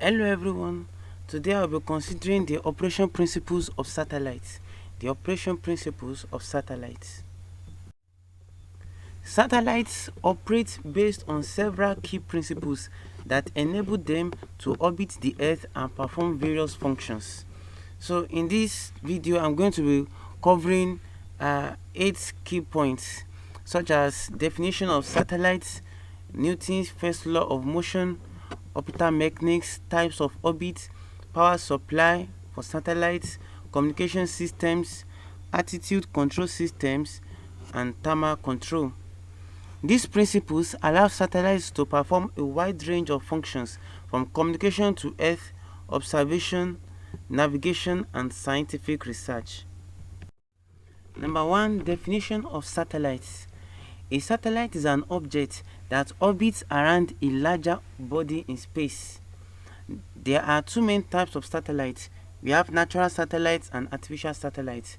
Hello everyone. Today I'll be considering the operation principles of satellites. The operation principles of satellites. Satellites operate based on several key principles that enable them to orbit the Earth and perform various functions. So in this video I'm going to be covering 8 key points such as definition of satellites, Newton's first law of motion, orbital mechanics, types of orbit, power supply for satellites, communication systems, attitude control systems, and thermal control. These principles allow satellites to perform a wide range of functions from communication to Earth, observation, navigation, and scientific research. Number 1. Definition of satellites. A satellite is an object that orbits around a larger body in space. There are two main types of satellites. We have natural satellites and artificial satellites.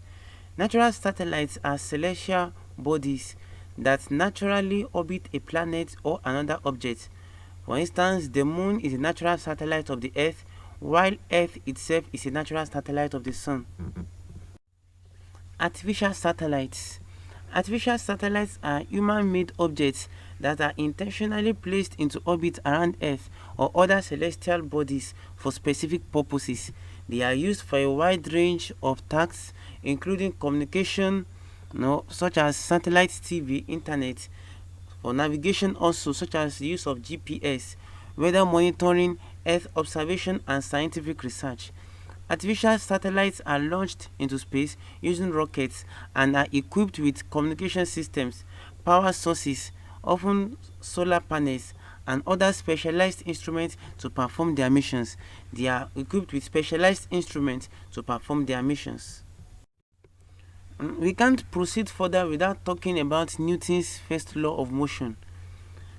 Natural satellites are celestial bodies that naturally orbit a planet or another object. For instance, the moon is a natural satellite of the Earth, while Earth itself is a natural satellite of the sun. Artificial satellites. Artificial satellites are human-made objects that are intentionally placed into orbit around Earth or other celestial bodies for specific purposes. They are used for a wide range of tasks, including communication, such as satellite TV, internet, for navigation also, such as the use of GPS, weather monitoring, Earth observation, and scientific research. Artificial satellites are launched into space using rockets and are equipped with communication systems, power sources, often solar panels, and other specialized instruments to perform their missions. They are equipped with specialized instruments to perform their missions. We can't proceed further without talking about Newton's first law of motion.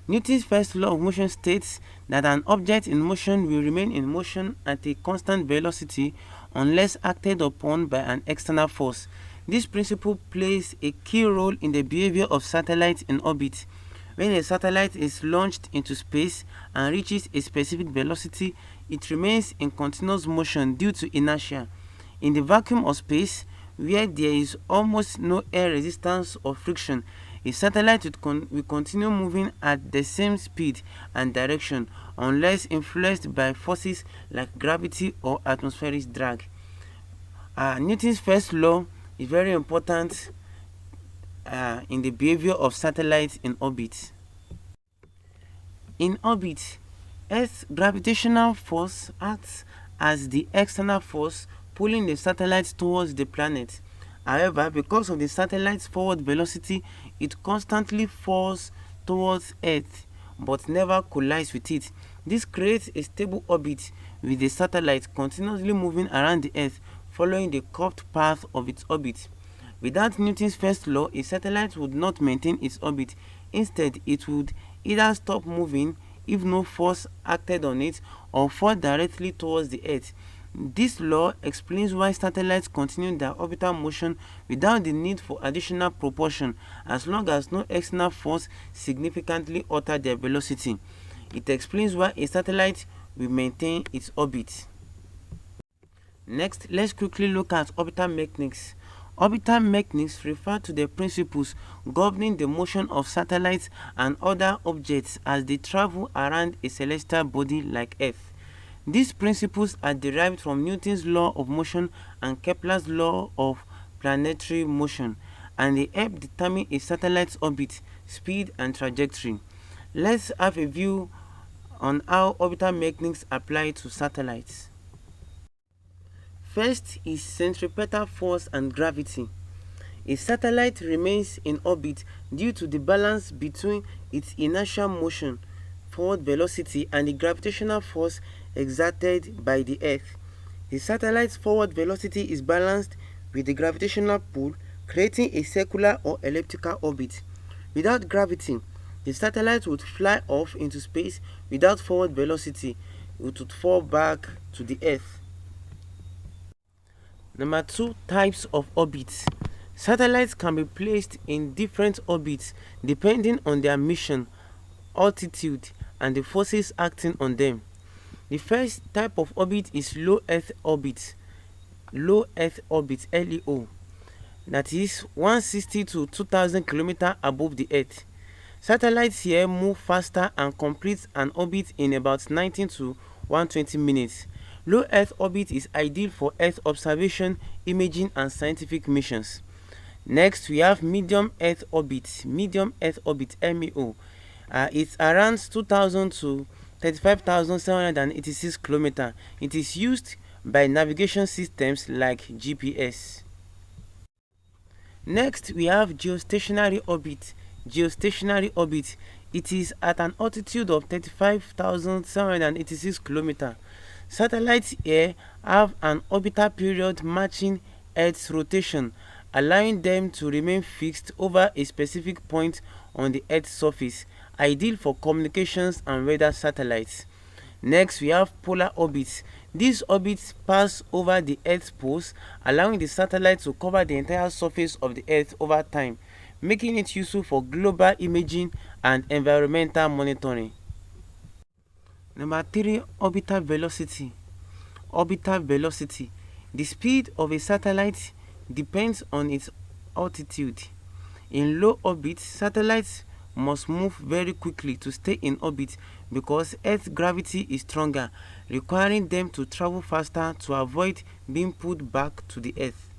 Newton's first law of motion states that an object in motion will remain in motion at a constant velocity unless acted upon by an external force. This principle plays a key role in the behavior of satellites in orbit. When a satellite is launched into space and reaches a specific velocity, it remains in continuous motion due to inertia. In the vacuum of space, where there is almost no air resistance or friction, a satellite will continue moving at the same speed and direction unless influenced by forces like gravity or atmospheric drag. Newton's first law is very important in the behavior of satellites in orbit. In orbit, Earth's gravitational force acts as the external force pulling the satellite towards the planet. However, because of the satellite's forward velocity, it constantly falls towards Earth but never collides with it. This creates a stable orbit with the satellite continuously moving around the Earth following the curved path of its orbit. Without Newton's first law, a satellite would not maintain its orbit. Instead, it would either stop moving if no force acted on it or fall directly towards the Earth. This law explains why satellites continue their orbital motion without the need for additional propulsion as long as no external force significantly alters their velocity. It explains why a satellite will maintain its orbit. Next, let's quickly look at orbital mechanics. Orbital mechanics refer to the principles governing the motion of satellites and other objects as they travel around a celestial body like Earth. These principles are derived from Newton's law of motion and Kepler's law of planetary motion, and they help determine a satellite's orbit, speed, and trajectory. Let's have a view on how orbital mechanics apply to satellites. First is centripetal force and gravity. A satellite remains in orbit due to the balance between its inertial motion, forward velocity, and the gravitational force exerted by the Earth. The satellite's forward velocity is balanced with the gravitational pull, creating a circular or elliptical orbit. Without gravity, the satellite would fly off into space without forward velocity. It would fall back to the Earth. Number 2, types of orbits. Satellites can be placed in different orbits depending on their mission, altitude, and the forces acting on them. The first type of orbit is low Earth orbit, LEO, that is 160 to 2000 km above the Earth. Satellites here move faster and complete an orbit in about 19 to 120 minutes. Low Earth orbit is ideal for Earth observation, imaging, and scientific missions. Next, we have medium Earth orbit, MEO. It's around 2000 to 35,786 km. It is used by navigation systems like GPS. Next, we have geostationary orbit. It is at an altitude of 35,786 km. Satellites here have an orbital period matching Earth's rotation, allowing them to remain fixed over a specific point on the Earth's surface, ideal for communications and weather satellites. Next, we have polar orbits. These orbits pass over the Earth's poles, allowing the satellite to cover the entire surface of the Earth over time, making it useful for global imaging and environmental monitoring. Number 3, orbital velocity. The speed of a satellite depends on its altitude. In low orbit, satellites must move very quickly to stay in orbit because Earth's gravity is stronger, requiring them to travel faster to avoid being pulled back to the Earth.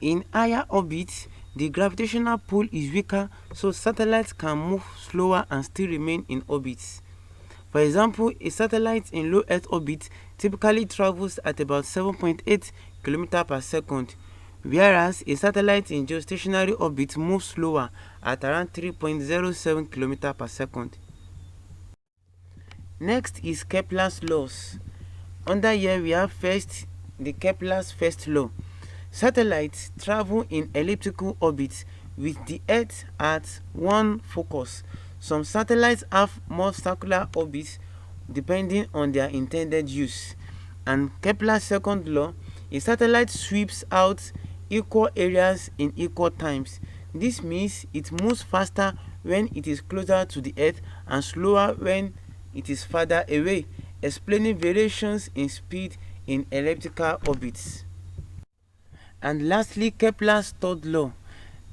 In higher orbit, the gravitational pull is weaker, so satellites can move slower and still remain in orbit. For example, a satellite in low Earth orbit typically travels at about 7.8 km per second, whereas a satellite in geostationary orbit moves slower at around 3.07 km per second. Next is Kepler's laws. Under here we have first the Kepler's first law. Satellites travel in elliptical orbits with the Earth at one focus. Some satellites have more circular orbits depending on their intended use. And Kepler's second law, a satellite sweeps out equal areas in equal times. This means it moves faster when it is closer to the Earth and slower when it is farther away, explaining variations in speed in elliptical orbits. And lastly, Kepler's third law.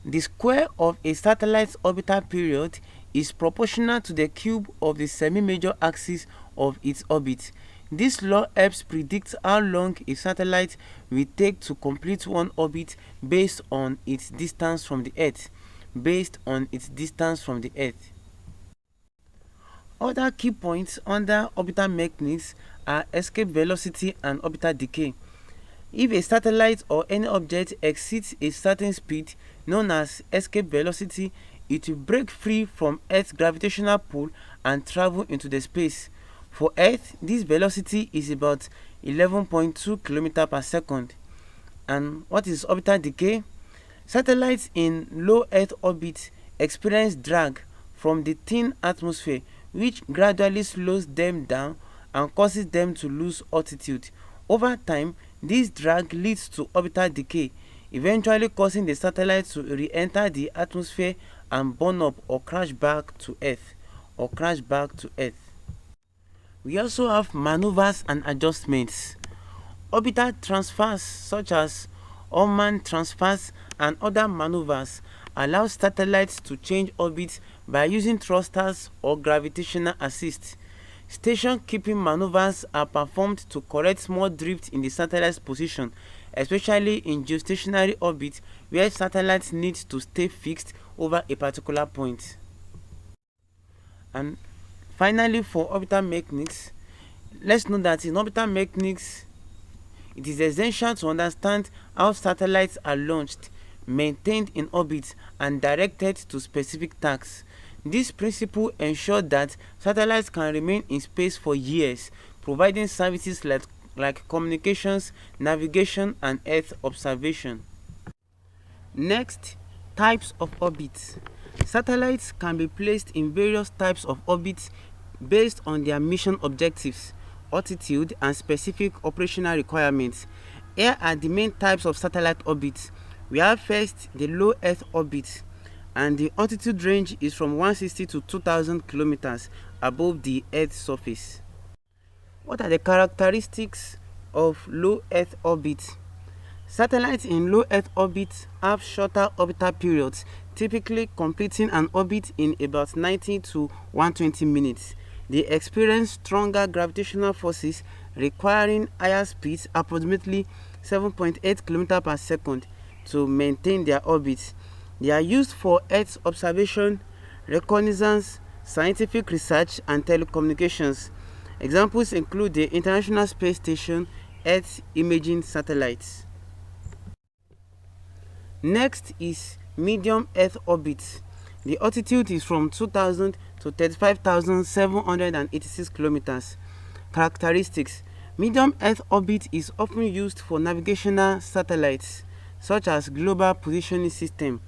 The square of a satellite's orbital period is proportional to the cube of the semi-major axis of its orbit. This law helps predict how long a satellite will take to complete one orbit based on its distance from the Earth. Other key points under orbital mechanics are escape velocity and orbital decay. If a satellite or any object exceeds a certain speed, known as escape velocity, it will break free from Earth's gravitational pull and travel into the space. For Earth, this velocity is about 11.2 km per second. And what is orbital decay? Satellites in low Earth orbit experience drag from the thin atmosphere, which gradually slows them down and causes them to lose altitude. Over time, this drag leads to orbital decay, eventually causing the satellite to re-enter the atmosphere and burn up or crash back to Earth. We also have maneuvers and adjustments. Orbital transfers such as unmanned transfers and other maneuvers allow satellites to change orbits by using thrusters or gravitational assist. Station-keeping maneuvers are performed to correct small drift in the satellite's position, especially in geostationary orbit where satellites need to stay fixed over a particular point. And finally, for orbital mechanics, let's know that in orbital mechanics, it is essential to understand how satellites are launched, maintained in orbit, and directed to specific tasks. This principle ensures that satellites can remain in space for years, providing services like communications, navigation, and Earth observation. Next, types of orbits. Satellites can be placed in various types of orbits based on their mission objectives, altitude, and specific operational requirements. Here are the main types of satellite orbits. We have first the low Earth orbit, and the altitude range is from 160 to 2000 kilometers above the Earth's surface. What are the characteristics of low Earth orbit? Satellites in low Earth orbit have shorter orbital periods, typically completing an orbit in about 90 to 120 minutes. They experience stronger gravitational forces requiring higher speeds, approximately 7.8 km per second, to maintain their orbits. They are used for Earth observation, reconnaissance, scientific research, and telecommunications. Examples include the International Space Station, Earth imaging satellites. Next is medium Earth orbit. The altitude is from 2,000 to 35,786 kilometers. Characteristics: medium Earth orbit is often used for navigational satellites such as Global Positioning System.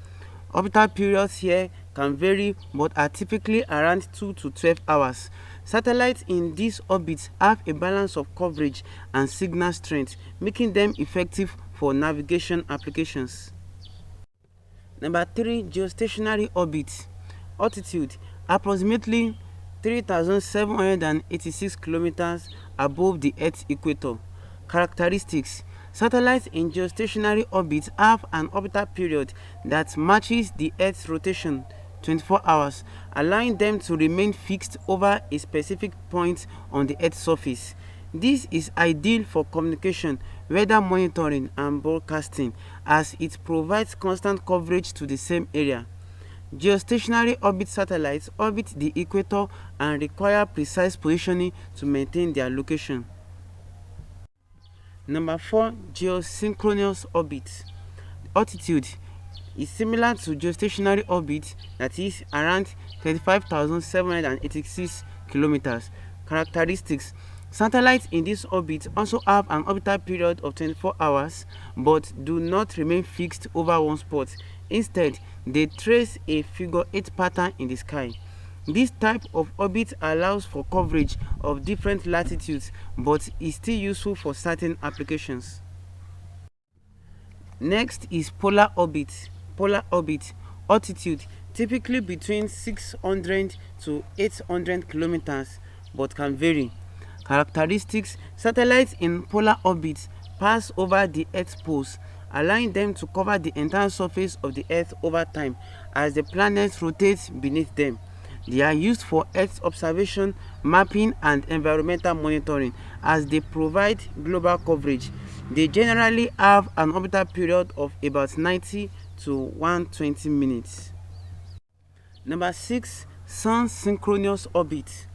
Orbital periods here can vary but are typically around 2 to 12 hours. Satellites in these orbits have a balance of coverage and signal strength, making them effective for navigation applications. Number 3, geostationary orbit. Altitude approximately 3,786 kilometers above the Earth's equator. Characteristics: satellites in geostationary orbit have an orbital period that matches the Earth's rotation, 24 hours, allowing them to remain fixed over a specific point on the Earth's surface. This is ideal for communication, weather monitoring, and broadcasting, as it provides constant coverage to the same area. Geostationary orbit satellites orbit the equator and require precise positioning to maintain their location. Number 4, geosynchronous orbit. Altitude is similar to geostationary orbit, that is around 35,786 kilometers. Characteristics: satellites in this orbit also have an orbital period of 24 hours but do not remain fixed over one spot. Instead, they trace a figure-8 pattern in the sky. This type of orbit allows for coverage of different latitudes but is still useful for certain applications. Next is polar orbit. Polar orbit. Altitude typically between 600 to 800 kilometers but can vary. Characteristics: satellites in polar orbit pass over the Earth's poles, allowing them to cover the entire surface of the Earth over time as the planets rotate beneath them. They are used for Earth observation, mapping, and environmental monitoring, as they provide global coverage. They generally have an orbital period of about 90 to 120 minutes. Number 6, sun-synchronous orbit.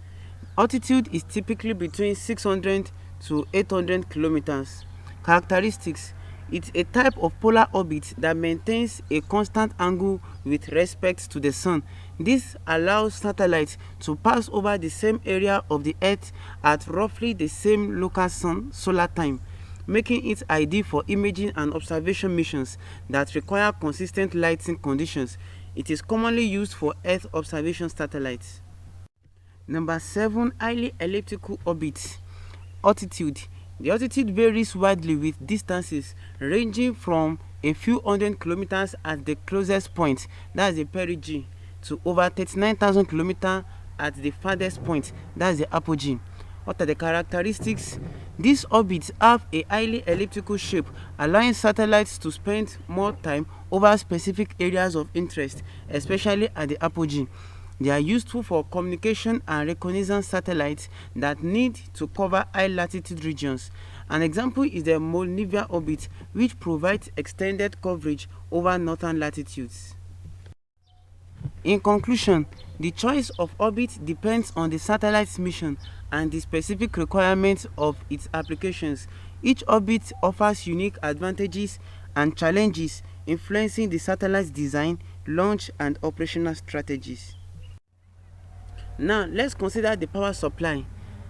Altitude is typically between 600 to 800 kilometers. Characteristics: it's a type of polar orbit that maintains a constant angle with respect to the sun. This allows satellites to pass over the same area of the Earth at roughly the same local solar time, making it ideal for imaging and observation missions that require consistent lighting conditions. It is commonly used for Earth observation satellites. Number 7, highly elliptical orbit. Altitude. The altitude varies widely with distances ranging from a few hundred kilometers at the closest point, that's the perigee, to over 39,000 kilometers at the farthest point, that's the apogee. What are the characteristics? These orbits have a highly elliptical shape, allowing satellites to spend more time over specific areas of interest, especially at the apogee. They are useful for communication and reconnaissance satellites that need to cover high latitude regions. An example is the Molniya orbit, which provides extended coverage over northern latitudes. In conclusion, the choice of orbit depends on the satellite's mission and the specific requirements of its applications. Each orbit offers unique advantages and challenges, influencing the satellite's design, launch, and operational strategies. Now, let's consider the power supply.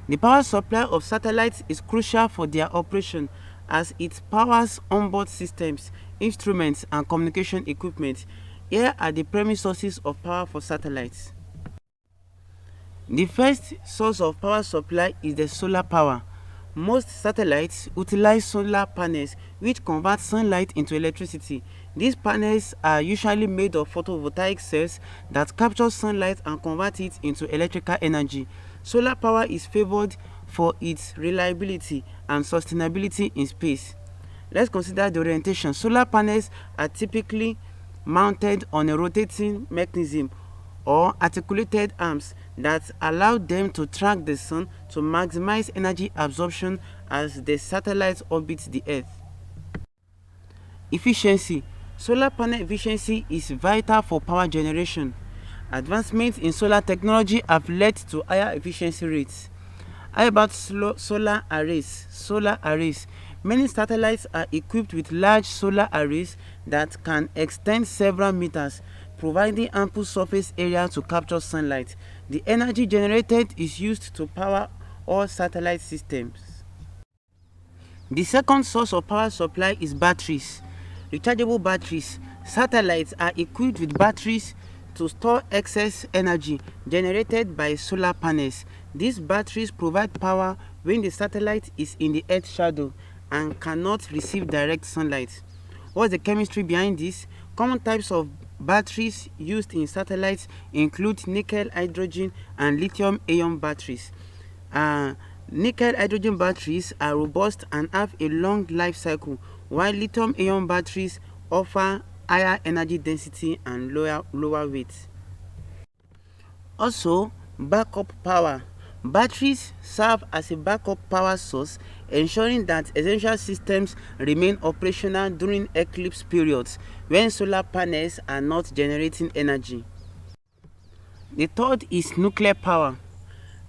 The power supply of satellites is crucial for their operation, as it powers onboard systems, instruments, and communication equipment. Here are the primary sources of power for satellites. The first source of power supply is the solar power. Most satellites utilize solar panels, which convert sunlight into electricity. These panels are usually made of photovoltaic cells that capture sunlight and convert it into electrical energy. Solar power is favored for its reliability and sustainability in space. Let's consider the orientation. Solar panels are typically mounted on a rotating mechanism or articulated arms that allow them to track the sun to maximize energy absorption as the satellite orbits the Earth. Efficiency. Solar panel efficiency is vital for power generation. Advancements in solar technology have led to higher efficiency rates. How about solar arrays? Solar arrays. Many satellites are equipped with large solar arrays that can extend several meters, providing ample surface area to capture sunlight. The energy generated is used to power all satellite systems. The second source of power supply is batteries. Rechargeable batteries. Satellites are equipped with batteries to store excess energy generated by solar panels. These batteries provide power when the satellite is in the Earth's shadow and cannot receive direct sunlight. What's the chemistry behind this? Common types of batteries used in satellites include nickel, hydrogen, and lithium-ion batteries. Nickel hydrogen batteries are robust and have a long life cycle, while lithium-ion batteries offer higher energy density and lower weight. Also, backup power. Batteries serve as a backup power source, ensuring that essential systems remain operational during eclipse periods when solar panels are not generating energy. The third is nuclear power.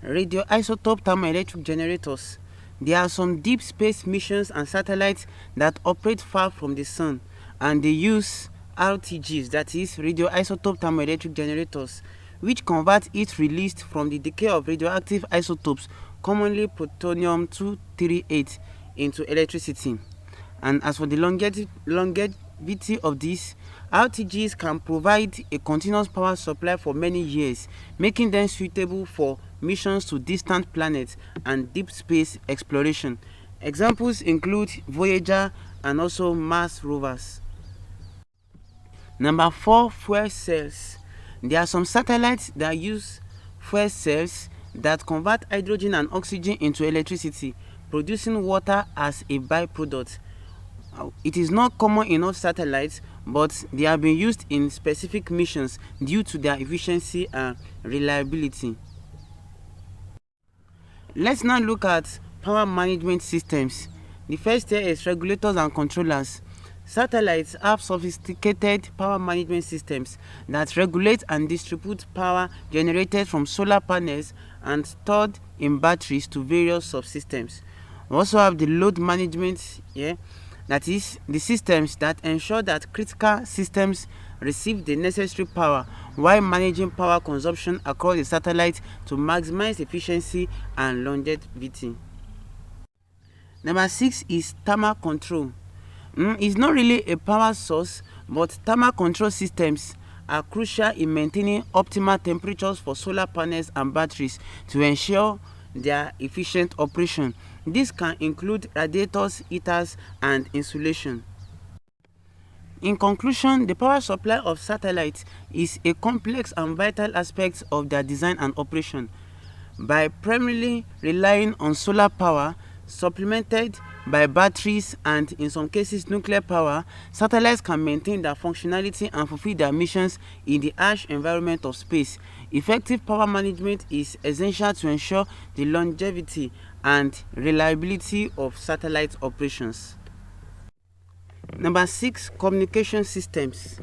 Radioisotope thermoelectric generators. There are some deep space missions and satellites that operate far from the sun, and they use RTGs, that is radioisotope thermoelectric generators, which convert heat released from the decay of radioactive isotopes, commonly plutonium-238, into electricity. And as for the longevity of this, RTGs can provide a continuous power supply for many years, making them suitable for missions to distant planets and deep space exploration. Examples include Voyager and also Mars rovers. Number 4, fuel cells. There are some satellites that use fuel cells that convert hydrogen and oxygen into electricity, producing water as a byproduct. It is not common in all satellites, but they have been used in specific missions due to their efficiency and reliability. Let's now look at power management systems. The first here is regulators and controllers. Satellites have sophisticated power management systems that regulate and distribute power generated from solar panels and stored in batteries to various subsystems. We also have the load management here, that is the systems that ensure that critical systems receive the necessary power while managing power consumption across the satellite to maximize efficiency and longevity. Number 6 is thermal control. It's not really a power source, but thermal control systems are crucial in maintaining optimal temperatures for solar panels and batteries to ensure their efficient operation. This can include radiators, heaters, and insulation. In conclusion, the power supply of satellites is a complex and vital aspect of their design and operation. By primarily relying on solar power, supplemented by batteries and in some cases nuclear power, satellites can maintain their functionality and fulfill their missions in the harsh environment of space. Effective power management is essential to ensure the longevity and reliability of satellite operations. Number 6, communication systems.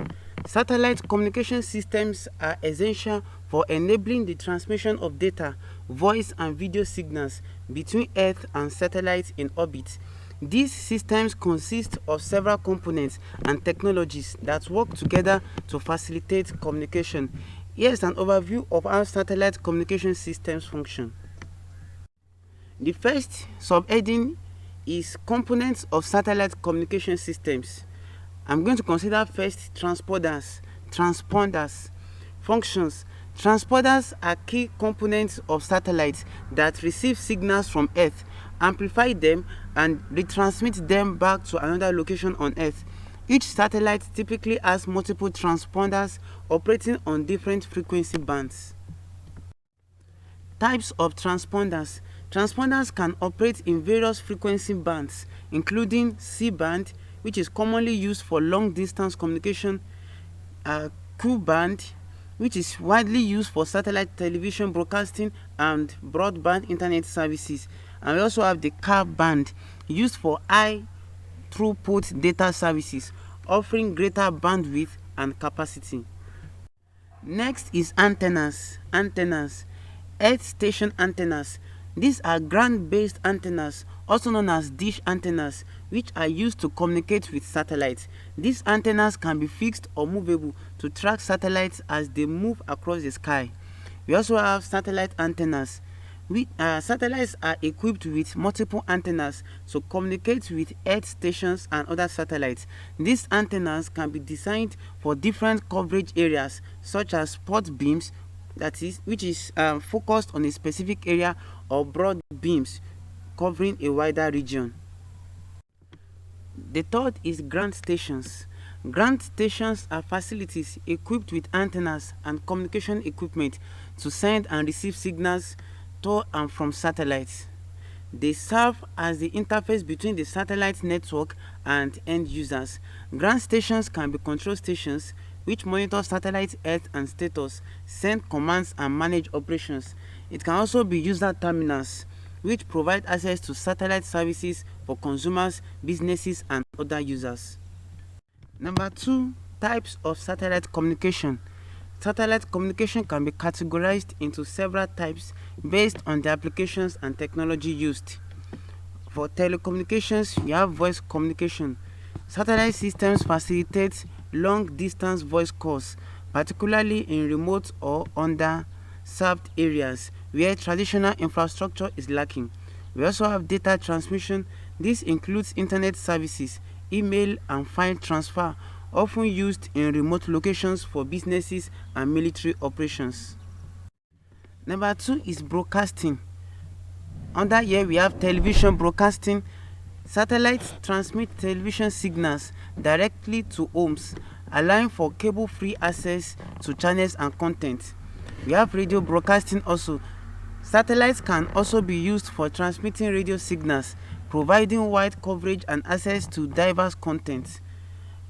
Satellite communication systems are essential for enabling the transmission of data, voice and video signals between Earth and satellites in orbit. These systems consist of several components and technologies that work together to facilitate communication. Here's an overview of how satellite communication systems function. The first subheading is components of satellite communication systems. I'm going to consider first transponders. Functions. Transponders are key components of satellites that receive signals from Earth, amplify them, and retransmit them back to another location on Earth. Each satellite typically has multiple transponders operating on different frequency bands. Types of transponders. Transponders can operate in various frequency bands, including C-band, which is commonly used for long-distance communication, Q-band, which is widely used for satellite television broadcasting and broadband internet services, and we also have the Ka-band, used for high throughput data services, offering greater bandwidth and capacity. Next is antennas. Earth station antennas. These are ground-based antennas, also known as dish antennas, which are used to communicate with satellites. These antennas can be fixed or movable to track satellites as they move across the sky. We also have satellite antennas. Satellites are equipped with multiple antennas to communicate with Earth stations and other satellites. These antennas can be designed for different coverage areas, such as spot beams, which is focused on a specific area, or broad beams covering a wider region. The third is ground stations. Ground stations are facilities equipped with antennas and communication equipment to send and receive signals to and from satellites. They serve as the interface between the satellite network and end users. Ground stations can be control stations which monitor satellite health and status, send commands and manage operations. It can also be user terminals, which provide access to satellite services for consumers, businesses, and other users. Number 2, types of satellite communication. Satellite communication can be categorized into several types based on the applications and technology used. For telecommunications, we have voice communication. Satellite systems facilitate long-distance voice calls, particularly in remote or underserved areas where traditional infrastructure is lacking. We also have data transmission. This includes internet services, email, and file transfer, often used in remote locations for businesses and military operations. Number 2 is broadcasting. Under here we have television broadcasting. Satellites transmit television signals directly to homes, allowing for cable-free access to channels and content. We have radio broadcasting also. Satellites can also be used for transmitting radio signals, providing wide coverage and access to diverse content.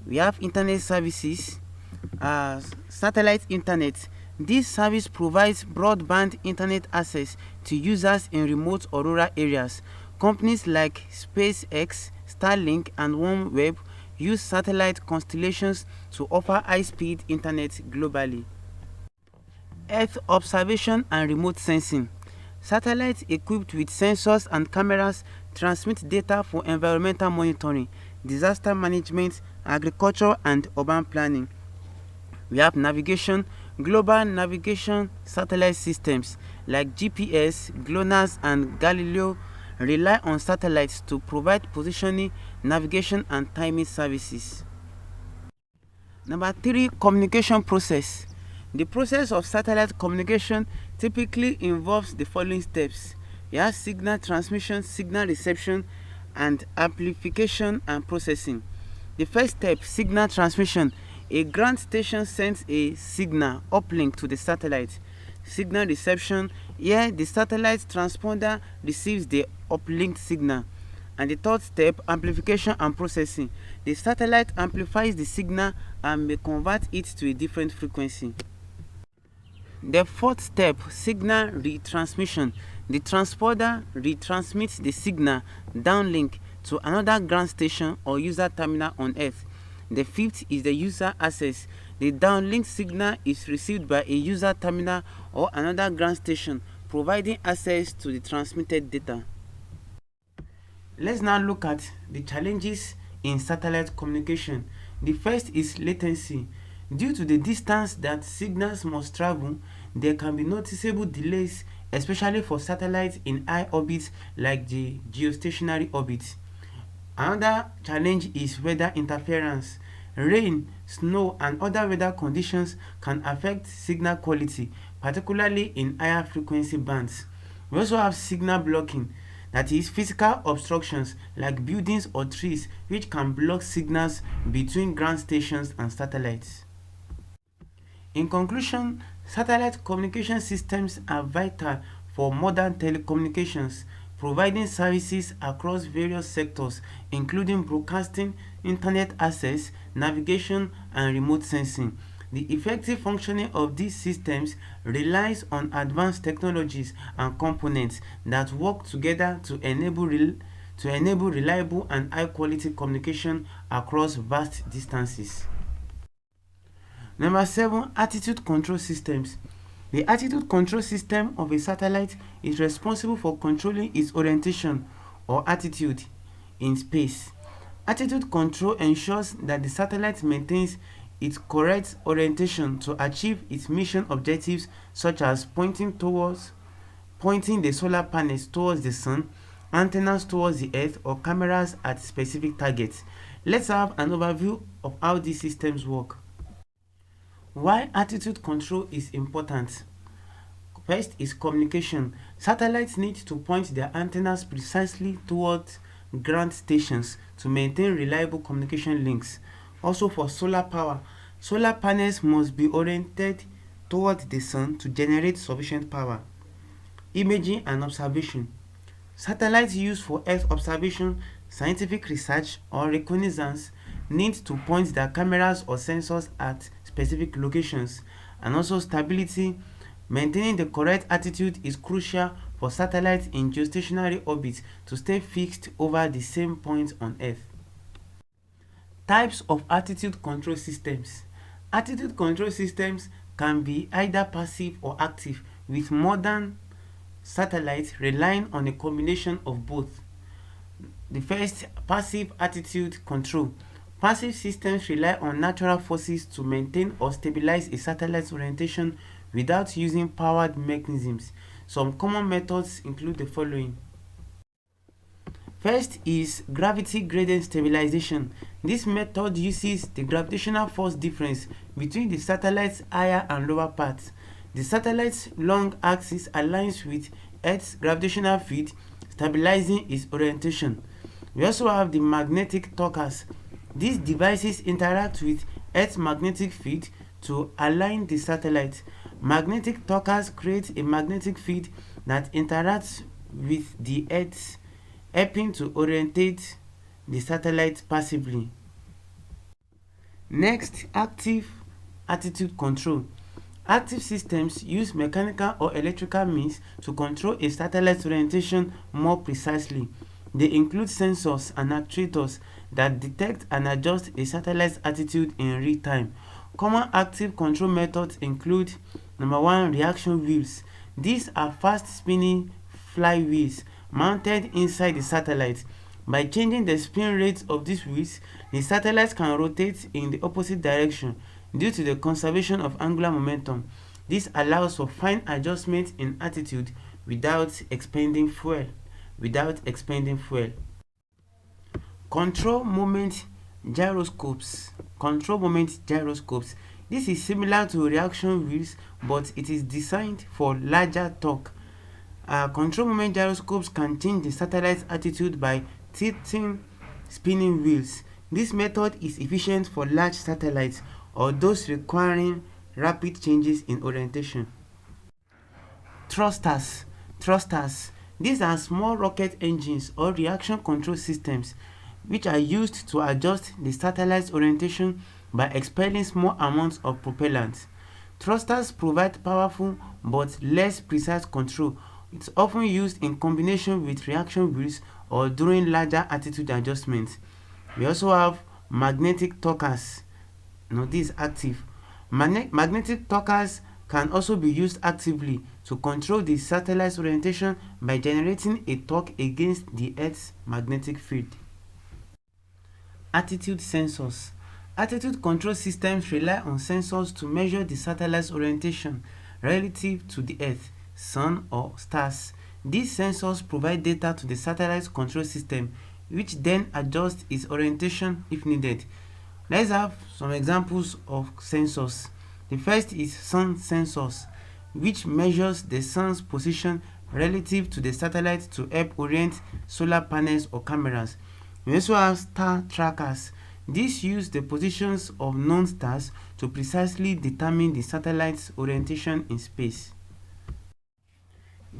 We have internet services, satellite internet. This service provides broadband internet access to users in remote or rural areas. Companies like SpaceX, Starlink, and OneWeb use satellite constellations to offer high-speed internet globally. Earth observation and remote sensing. Satellites equipped with sensors and cameras transmit data for environmental monitoring, disaster management, agriculture, and urban planning. We have navigation. Global navigation satellite systems like GPS, GLONASS, and Galileo rely on satellites to provide positioning, navigation, and timing services. Number 3, communication process. The process of satellite communication typically involves the following steps. We have signal transmission, signal reception, and amplification and processing. The first step, signal transmission. A ground station sends a signal uplink to the satellite. Signal reception. Here, the satellite transponder receives the uplinked signal. And the third step, amplification and processing. The satellite amplifies the signal and may convert it to a different frequency. The fourth step, signal retransmission. The transponder retransmits the signal downlink to another ground station or user terminal on Earth. The fifth is the user access. The downlink signal is received by a user terminal or another ground station, providing access to the transmitted data. Let's now look at the challenges in satellite communication. The first is latency. Due to the distance that signals must travel, there can be noticeable delays, especially for satellites in high orbits like the geostationary orbit. Another challenge is weather interference. Rain, snow, and other weather conditions can affect signal quality, particularly in higher frequency bands. We also have signal blocking, that is, physical obstructions like buildings or trees which can block signals between ground stations and satellites. In conclusion, satellite communication systems are vital for modern telecommunications, providing services across various sectors including broadcasting, internet access, navigation, and remote sensing. The effective functioning of these systems relies on advanced technologies and components that work together to enable reliable and high-quality communication across vast distances. Number 7. Attitude control systems. The attitude control system of a satellite is responsible for controlling its orientation or attitude in space. Attitude control ensures that the satellite maintains its correct orientation to achieve its mission objectives, such as pointing the solar panels towards the sun, antennas towards the earth, or cameras at specific targets. Let's have an overview of how these systems work. Why attitude control is important. First is communication. Satellites need to point their antennas precisely towards ground stations to maintain reliable communication links. Also, for solar power, solar panels must be oriented towards the sun to generate sufficient power. Imaging and observation. Satellites used for Earth observation, scientific research, or reconnaissance need to point their cameras or sensors at specific locations. And also stability. Maintaining the correct attitude is crucial for satellites in geostationary orbit to stay fixed over the same point on Earth. Types of attitude control systems. Attitude control systems can be either passive or active, with modern satellites relying on a combination of both. The first, passive attitude control. Passive systems rely on natural forces to maintain or stabilize a satellite's orientation without using powered mechanisms. Some common methods include the following. First is gravity gradient stabilization. This method uses the gravitational force difference between the satellite's higher and lower parts. The satellite's long axis aligns with Earth's gravitational field, stabilizing its orientation. We also have the magnetic torquers. These devices interact with Earth's magnetic field to align the satellite. Magnetic torquers create a magnetic field that interacts with the Earth, helping to orientate the satellite passively. Next, active attitude control. Active systems use mechanical or electrical means to control a satellite's orientation more precisely. They include sensors and actuators that detect and adjust a satellite's attitude in real time. Common active control methods include number 1, reaction wheels. These are fast spinning flywheels mounted inside the satellite. By changing the spin rate of these wheels, the satellite can rotate in the opposite direction due to the conservation of angular momentum. This allows for fine adjustment in attitude without expending fuel. Control moment gyroscopes. This is similar to reaction wheels, but it is designed for larger torque. Control moment gyroscopes can change the satellite's attitude by tilting spinning wheels. This method is efficient for large satellites or those requiring rapid changes in orientation. Thrusters. These are small rocket engines or reaction control systems which are used to adjust the satellite's orientation by expelling small amounts of propellant. Thrusters provide powerful but less precise control. It's often used in combination with reaction wheels or during larger attitude adjustments. We also have magnetic torquers. This is active. Magnetic torquers can also be used actively to control the satellite's orientation by generating a torque against the Earth's magnetic field. Attitude sensors. Attitude control systems rely on sensors to measure the satellite's orientation relative to the Earth, Sun, or stars. These sensors provide data to the satellite's control system, which then adjusts its orientation if needed. Let's have some examples of sensors. The first is sun sensors, which measures the sun's position relative to the satellite to help orient solar panels or cameras. We also have star trackers. These use the positions of known stars to precisely determine the satellite's orientation in space.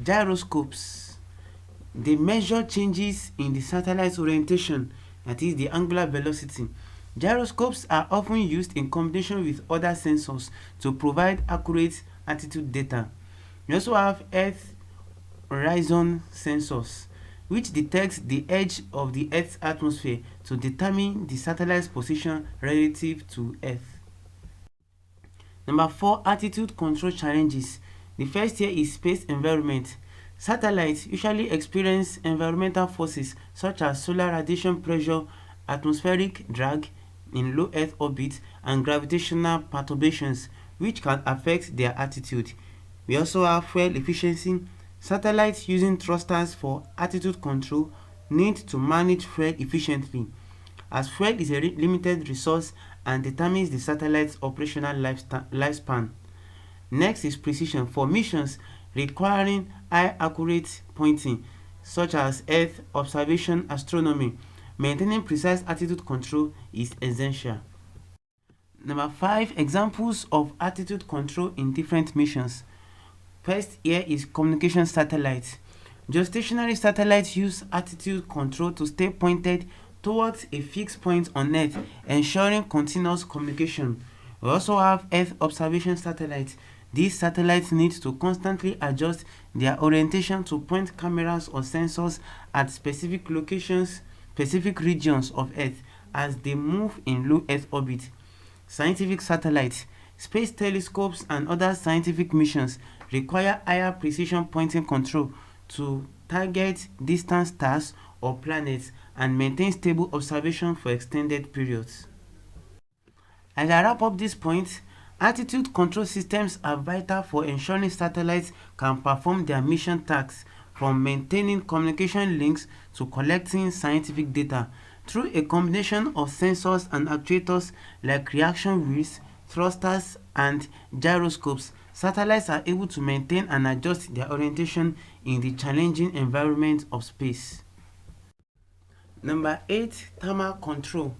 Gyroscopes. They measure changes in the satellite's orientation, that is the angular velocity. Gyroscopes are often used in combination with other sensors to provide accurate altitude data. We also have Earth horizon sensors, which detects the edge of the Earth's atmosphere to determine the satellite's position relative to Earth. Number 4, altitude control challenges. The first here is space environment. Satellites usually experience environmental forces such as solar radiation pressure, atmospheric drag in low Earth orbit, and gravitational perturbations, which can affect their altitude. We also have fuel efficiency. Satellites using thrusters for altitude control need to manage fuel efficiently, as fuel is a limited resource and determines the satellite's operational lifespan. Next is precision. For missions requiring high accurate pointing, such as Earth observation astronomy, maintaining precise altitude control is essential. Number 5, examples of altitude control in different missions. First here is communication satellites. Geostationary satellites use altitude control to stay pointed towards a fixed point on Earth, ensuring continuous communication. We also have Earth observation satellites. These satellites need to constantly adjust their orientation to point cameras or sensors at specific locations, specific regions of Earth as they move in low Earth orbit. Scientific satellites. Space telescopes and other scientific missions require higher precision pointing control to target distant stars or planets and maintain stable observation for extended periods. As I wrap up this point, altitude control systems are vital for ensuring satellites can perform their mission tasks, from maintaining communication links to collecting scientific data. Through a combination of sensors and actuators like reaction wheels, thrusters, and gyroscopes, satellites are able to maintain and adjust their orientation in the challenging environment of space. Number 8, thermal control.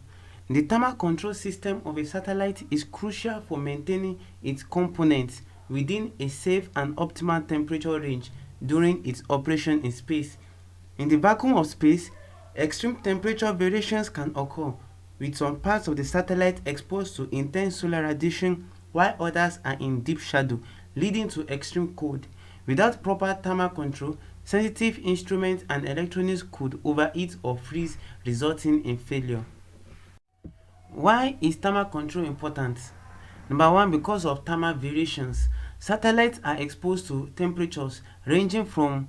The thermal control system of a satellite is crucial for maintaining its components within a safe and optimal temperature range during its operation in space. In the vacuum of space, extreme temperature variations can occur, with some parts of the satellite exposed to intense solar radiation while others are in deep shadow, leading to extreme cold. Without proper thermal control, sensitive instruments and electronics could overheat or freeze, resulting in failure. Why is thermal control important? Number 1, because of thermal variations. Satellites are exposed to temperatures ranging from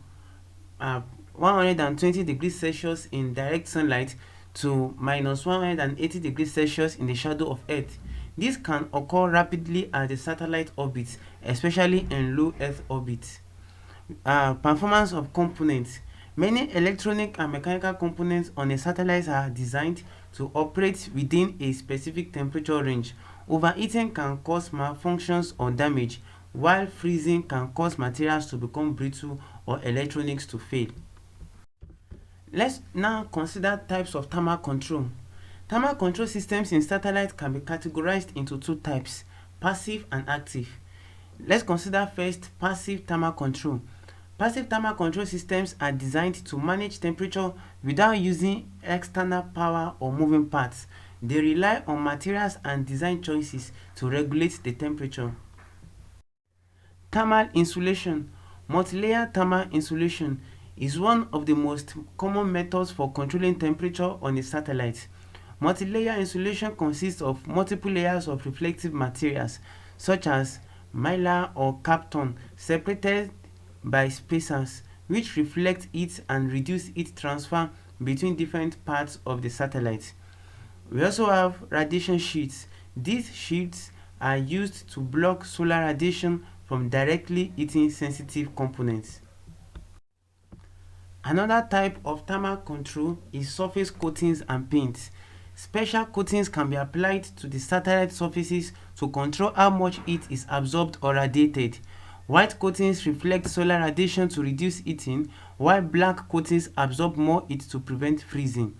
120 degrees Celsius in direct sunlight to minus 180 degrees Celsius in the shadow of Earth. This can occur rapidly as the satellite orbits, especially in low Earth orbit. Performance of components. Many electronic and mechanical components on a satellite are designed to operate within a specific temperature range. Overheating can cause malfunctions or damage, while freezing can cause materials to become brittle or electronics to fail. Let's now consider types of thermal control. Thermal control systems in satellites can be categorized into 2 types, passive and active. Let's consider first passive thermal control. Passive thermal control systems are designed to manage temperature without using external power or moving parts. They rely on materials and design choices to regulate the temperature. Thermal insulation. Multilayer thermal insulation is one of the most common methods for controlling temperature on a satellite. Multilayer insulation consists of multiple layers of reflective materials, such as mylar or Kapton, separated by spacers, which reflect heat and reduce heat transfer between different parts of the satellite. We also have radiation shields. These shields are used to block solar radiation from directly hitting sensitive components. Another type of thermal control is surface coatings and paints. Special coatings can be applied to the satellite surfaces to control how much heat is absorbed or radiated. White coatings reflect solar radiation to reduce heating, while black coatings absorb more heat to prevent freezing.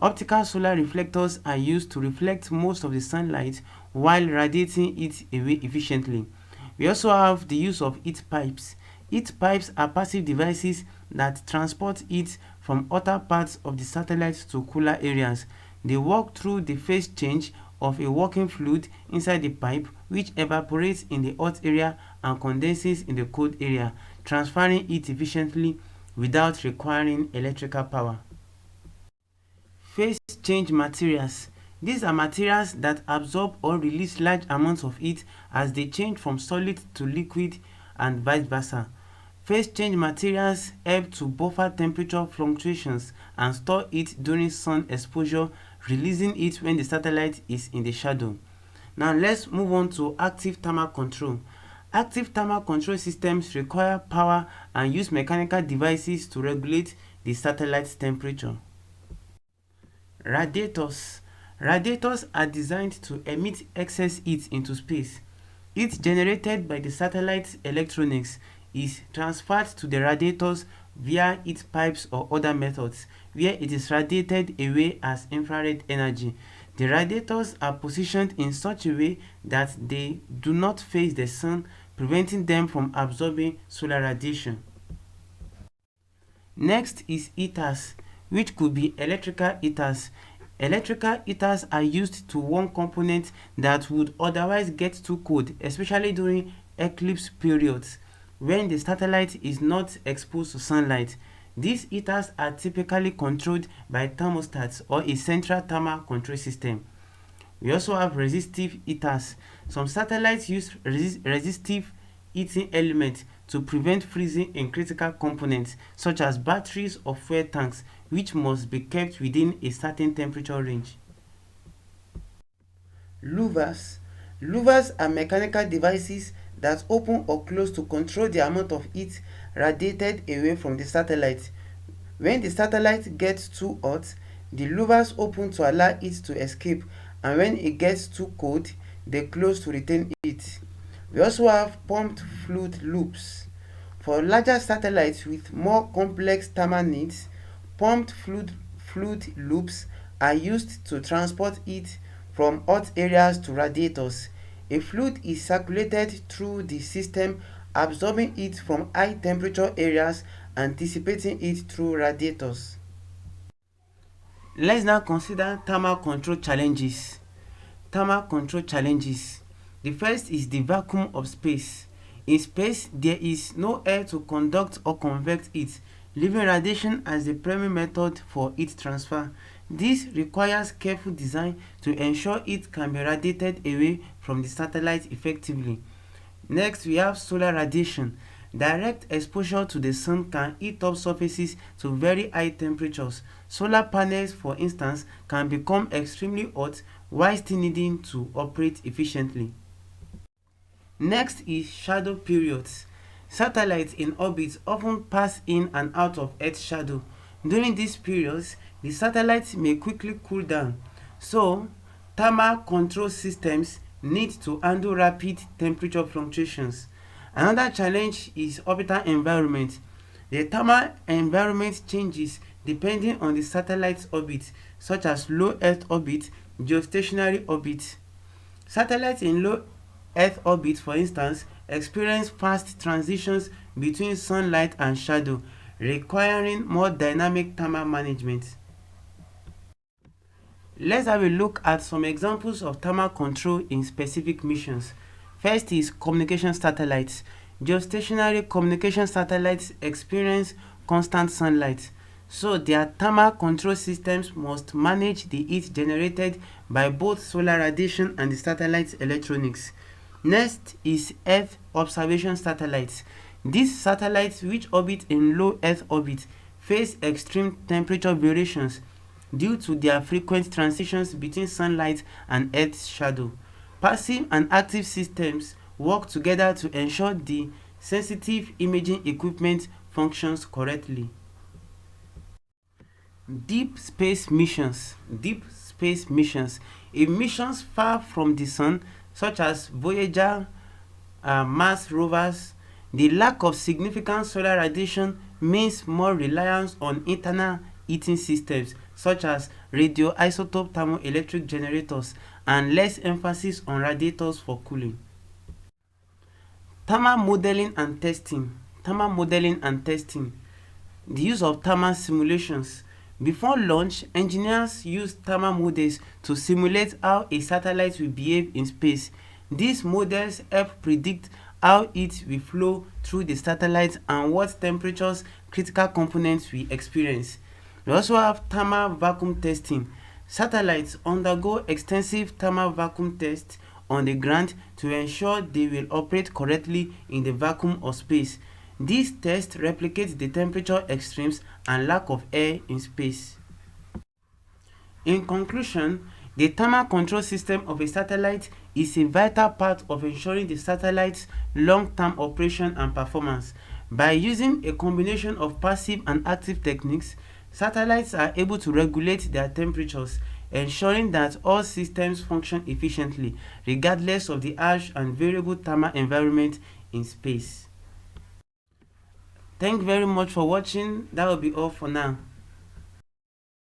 Optical solar reflectors are used to reflect most of the sunlight while radiating it away efficiently. We also have the use of heat pipes. Heat pipes are passive devices that transport heat from hotter parts of the satellite to cooler areas. They work through the phase change of a working fluid inside the pipe, which evaporates in the hot area and condenses in the cold area, transferring heat efficiently without requiring electrical power. Phase change materials. These are materials that absorb or release large amounts of heat as they change from solid to liquid and vice versa. Phase change materials help to buffer temperature fluctuations and store heat during sun exposure, releasing it when the satellite is in the shadow. Now let's move on to active thermal control. Active thermal control systems require power and use mechanical devices to regulate the satellite's temperature. Radiators. Radiators are designed to emit excess heat into space. Heat generated by the satellite's electronics is transferred to the radiators via heat pipes or other methods, where it is radiated away as infrared energy. The radiators are positioned in such a way that they do not face the sun, preventing them from absorbing solar radiation. Next is heaters, which could be electrical heaters. Electrical heaters are used to warm components that would otherwise get too cold, especially during eclipse periods when the satellite is not exposed to sunlight. These heaters are typically controlled by thermostats or a central thermal control system. We also have resistive heaters. Some satellites use resistive heating elements to prevent freezing in critical components such as batteries or fuel tanks, which must be kept within a certain temperature range. Louvers. Louvers are mechanical devices that open or close to control the amount of heat radiated away from the satellite. When the satellite gets too hot, the louvers open to allow it to escape, and when it gets too cold, they close to retain heat. We also have pumped fluid loops. For larger satellites with more complex thermal needs, pumped fluid loops are used to transport heat from hot areas to radiators. A fluid is circulated through the system, absorbing heat from high temperature areas and dissipating it through radiators. Let's now consider thermal control challenges. Thermal control challenges. The first is the vacuum of space. In space, there is no air to conduct or convect heat, leaving radiation as the primary method for heat transfer. This requires careful design to ensure heat can be radiated away from the satellite effectively. Next, we have solar radiation. Direct exposure to the sun can heat up surfaces to very high temperatures. Solar panels, for instance, can become extremely hot while still needing to operate efficiently. Next is shadow periods. Satellites in orbit often pass in and out of Earth's shadow. During these periods, the satellite may quickly cool down. So, thermal control systems need to handle rapid temperature fluctuations. Another challenge is orbital environment. The thermal environment changes depending on the satellite's orbit, such as low Earth orbit, geostationary orbit. Satellites in low Earth orbit, for instance, experience fast transitions between sunlight and shadow, requiring more dynamic thermal management. Let's have a look at some examples of thermal control in specific missions. First is communication satellites. Geostationary communication satellites experience constant sunlight, so their thermal control systems must manage the heat generated by both solar radiation and the satellite's electronics. Next is Earth observation satellites. These satellites, which orbit in low Earth orbit, face extreme temperature variations due to their frequent transitions between sunlight and Earth's shadow. Passive and active systems work together to ensure the sensitive imaging equipment functions correctly. Deep space missions. Deep space missions. In missions far from the sun, such as Voyager, Mars rovers, the lack of significant solar radiation means more reliance on internal heating systems such as radioisotope thermoelectric generators and less emphasis on radiators for cooling. Thermal modeling and testing. Thermal modeling and testing. The use of thermal simulations. Before launch, engineers use thermal models to simulate how a satellite will behave in space. These models help predict how heat will flow through the satellite and what temperatures critical components will experience. We also have thermal vacuum testing. Satellites undergo extensive thermal vacuum tests on the ground to ensure they will operate correctly in the vacuum of space. These tests replicate the temperature extremes and lack of air in space. In conclusion, the thermal control system of a satellite is a vital part of ensuring the satellite's long-term operation and performance. By using a combination of passive and active techniques, satellites are able to regulate their temperatures, ensuring that all systems function efficiently regardless of the harsh and variable thermal environment in space. Thank you very much for watching. That will be all for now.